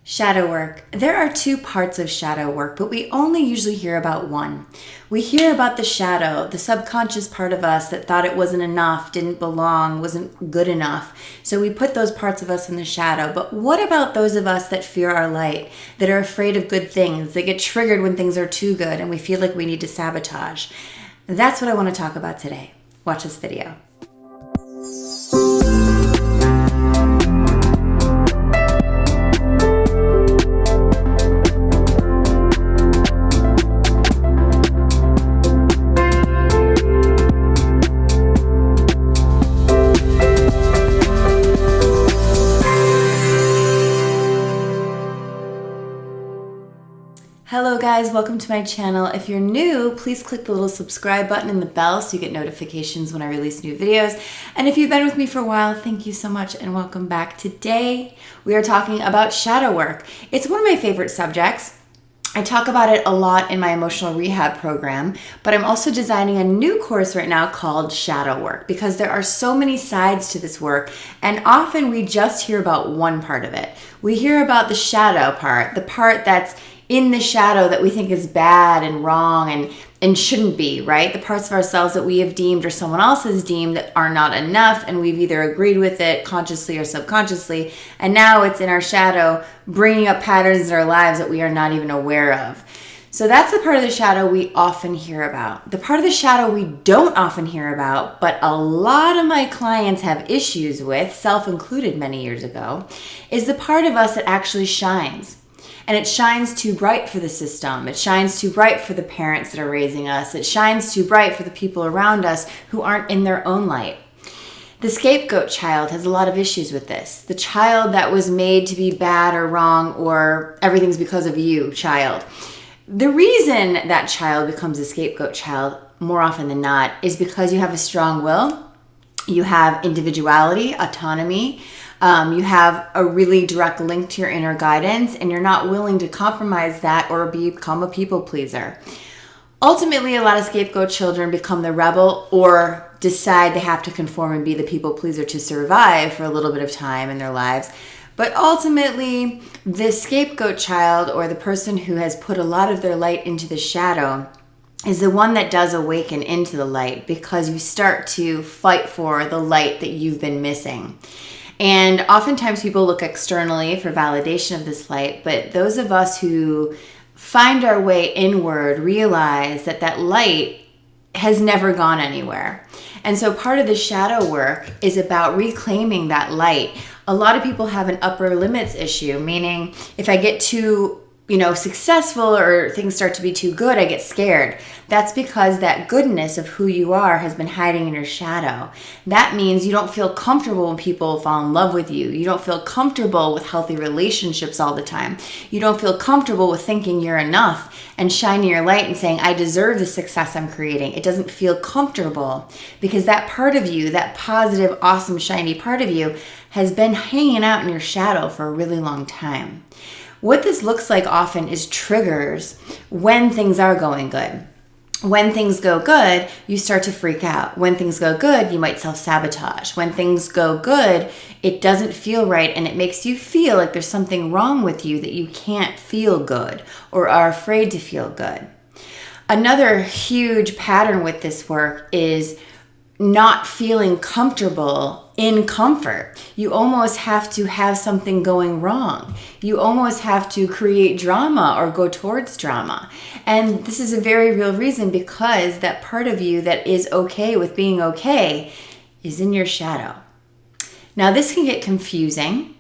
Shadow work. There are two parts of shadow work, but we only usually hear about one. We hear about the shadow, the subconscious part of us that thought it wasn't enough, didn't belong, wasn't good enough. So we put those parts of us in the shadow. But what about those of us that fear our light, that are afraid of good things, that get triggered when things are too good and we feel like we need to sabotage? That's what I want to talk about today. Watch this video. Hello guys, welcome to my channel. If you're new, please click the little subscribe button and the bell so you get notifications when I release new videos. And if you've been with me for a while, thank you so much and welcome back. Today, we are talking about shadow work. It's one of my favorite subjects. I talk about it a lot in my emotional rehab program, but I'm also designing a new course right now called Shadow Work because there are so many sides to this work, and often we just hear about one part of it. We hear about the shadow part, the part that's in the shadow that we think is bad and wrong and shouldn't be, right? The parts of ourselves that we have deemed or someone else has deemed that are not enough, and we've either agreed with it consciously or subconsciously, and now it's in our shadow bringing up patterns in our lives that we are not even aware of. So that's the part of the shadow we often hear about. The part of the shadow we don't often hear about, but a lot of my clients have issues with, self included many years ago, is the part of us that actually shines. And it shines too bright for the system. It shines too bright for the parents that are raising us. It shines too bright for the people around us who aren't in their own light. The scapegoat child has a lot of issues with this. The child that was made to be bad or wrong or everything's because of you child. The reason that child becomes a scapegoat child more often than not is because you have a strong will, you have individuality, autonomy, you have a really direct link to your inner guidance, and you're not willing to compromise that or become a people pleaser. Ultimately, a lot of scapegoat children become the rebel or decide they have to conform and be the people pleaser to survive for a little bit of time in their lives. But ultimately, the scapegoat child or the person who has put a lot of their light into the shadow is the one that does awaken into the light because you start to fight for the light that you've been missing. And oftentimes people look externally for validation of this light, but those of us who find our way inward realize that that light has never gone anywhere. And so part of the shadow work is about reclaiming that light. A lot of people have an upper limits issue, meaning if I get too successful or things start to be too good, I get scared. That's because that goodness of who you are has been hiding in your shadow. That means you don't feel comfortable when people fall in love with you. You don't feel comfortable with healthy relationships all the time. You don't feel comfortable with thinking you're enough and shining your light and saying, I deserve the success I'm creating. It doesn't feel comfortable because that part of you, that positive, awesome, shiny part of you has been hanging out in your shadow for a really long time. What this looks like often is triggers when things are going good. When things go good, you start to freak out. When things go good, you might self-sabotage. When things go good, it doesn't feel right and it makes you feel like there's something wrong with you that you can't feel good or are afraid to feel good. Another huge pattern with this work is not feeling comfortable in comfort. You almost have to have something going wrong. You almost have to create drama or go towards drama. And this is a very real reason because that part of you that is okay with being okay is in your shadow. Now this can get confusing,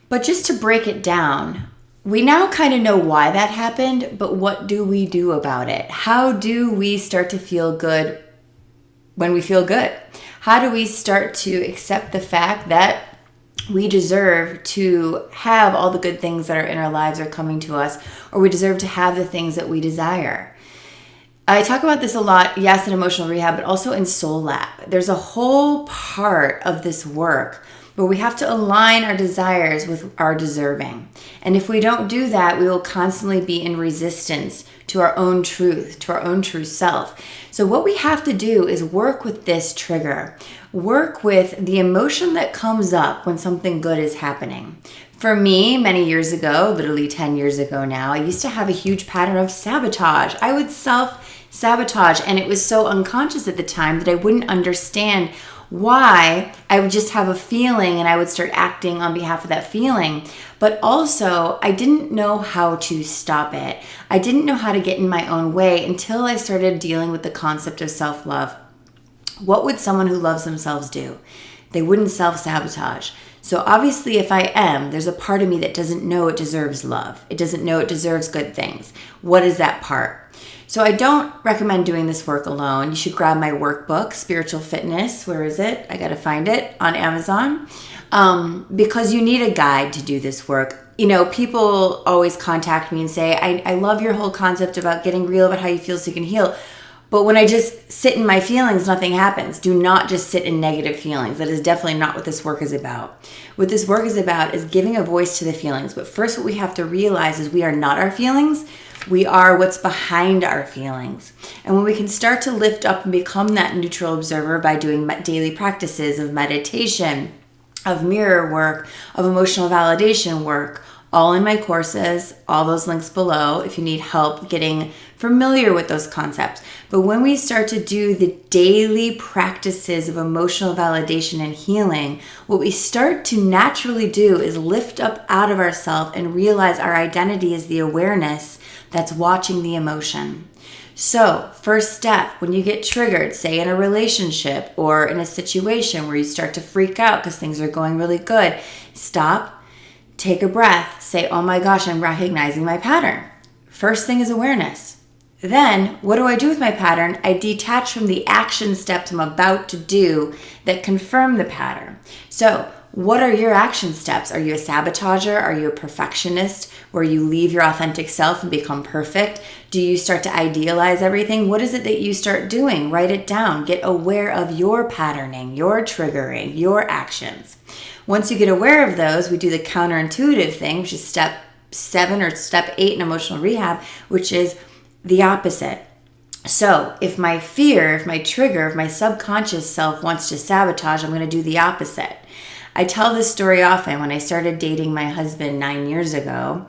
but just to break it down, we now kind of know why that happened, but what do we do about it? How do we start to feel good when we feel good? How do we start to accept the fact that we deserve to have all the good things that are in our lives are coming to us, or we deserve to have the things that we desire? I talk about this a lot, yes, in emotional rehab, but also in Soul Lab. There's a whole part of this work where we have to align our desires with our deserving. And if we don't do that, we will constantly be in resistance to our own truth, to our own true self. So what we have to do is work with this trigger. Work with the emotion that comes up when something good is happening. For me, many years ago, literally 10 years ago now, I used to have a huge pattern of sabotage. I would self-sabotage, and it was so unconscious at the time that I wouldn't understand why. I would just have a feeling and I would start acting on behalf of that feeling. But also, I didn't know how to stop it. I didn't know how to get in my own way until I started dealing with the concept of self-love. What would someone who loves themselves do? They wouldn't self-sabotage. So obviously, if I am, there's a part of me that doesn't know it deserves love. It doesn't know it deserves good things. What is that part? So I don't recommend doing this work alone. You should grab my workbook, Spiritual Fitness. Where is it? I got to find it on Amazon. Because you need a guide to do this work. You know, people always contact me and say, I love your whole concept about getting real about how you feel so you can heal. But when I just sit in my feelings, nothing happens. Do not just sit in negative feelings. That is definitely not what this work is about. What this work is about is giving a voice to the feelings. But first, what we have to realize is we are not our feelings. We are what's behind our feelings. And when we can start to lift up and become that neutral observer by doing daily practices of meditation, of mirror work, of emotional validation work, all in my courses, all those links below if you need help getting familiar with those concepts. But when we start to do the daily practices of emotional validation and healing, what we start to naturally do is lift up out of ourselves and realize our identity is the awareness that's watching the emotion. So, first step, when you get triggered, say in a relationship or in a situation where you start to freak out because things are going really good, stop, take a breath, say, oh my gosh, I'm recognizing my pattern. First thing is awareness. Then, what do I do with my pattern? I detach from the action steps I'm about to do that confirm the pattern. So, what are your action steps? Are you a sabotager? Are you a perfectionist where you leave your authentic self and become perfect? Do you start to idealize everything? What is it that you start doing? Write it down. Get aware of your patterning, your triggering, your actions. Once you get aware of those, we do the counterintuitive thing, which is step 7 or step 8 in emotional rehab, which is the opposite. So if my fear, if my trigger, if my subconscious self wants to sabotage, I'm going to do the opposite. I tell this story often. When I started dating my husband 9 years ago,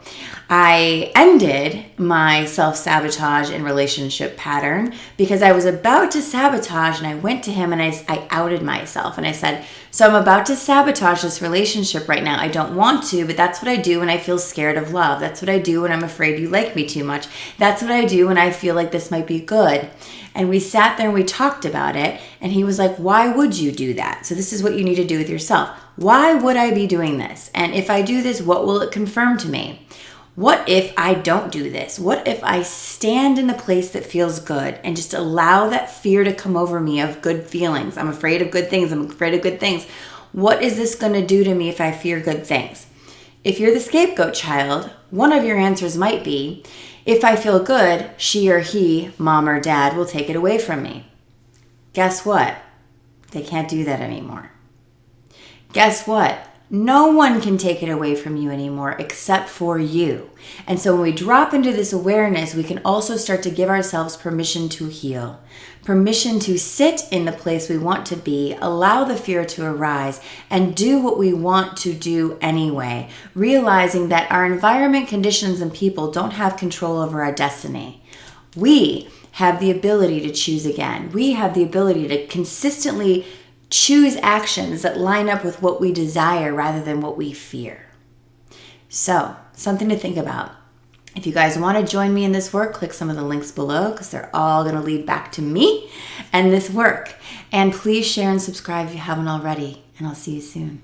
I ended my self-sabotage and relationship pattern because I was about to sabotage, and I went to him and I outed myself and I said, so I'm about to sabotage this relationship right now. I don't want to, but that's what I do when I feel scared of love. That's what I do when I'm afraid you like me too much. That's what I do when I feel like this might be good. And we sat there and we talked about it, and he was like, why would you do that? So this is what you need to do with yourself. Why would I be doing this? And if I do this, what will it confirm to me? What if I don't do this? What if I stand in the place that feels good and just allow that fear to come over me of good feelings? I'm afraid of good things. I'm afraid of good things. What is this going to do to me if I fear good things? If you're the scapegoat child, one of your answers might be, if I feel good, she or he, mom or dad, will take it away from me. Guess what? They can't do that anymore. Guess what? No one can take it away from you anymore except for you. And so when we drop into this awareness, we can also start to give ourselves permission to heal, permission to sit in the place we want to be, allow the fear to arise, and do what we want to do anyway, realizing that our environment, conditions, and people don't have control over our destiny. We have the ability to choose again. We have the ability to consistently choose actions that line up with what we desire rather than what we fear. So, something to think about. If you guys want to join me in this work, click some of the links below because they're all going to lead back to me and this work. And please share and subscribe if you haven't already, and I'll see you soon.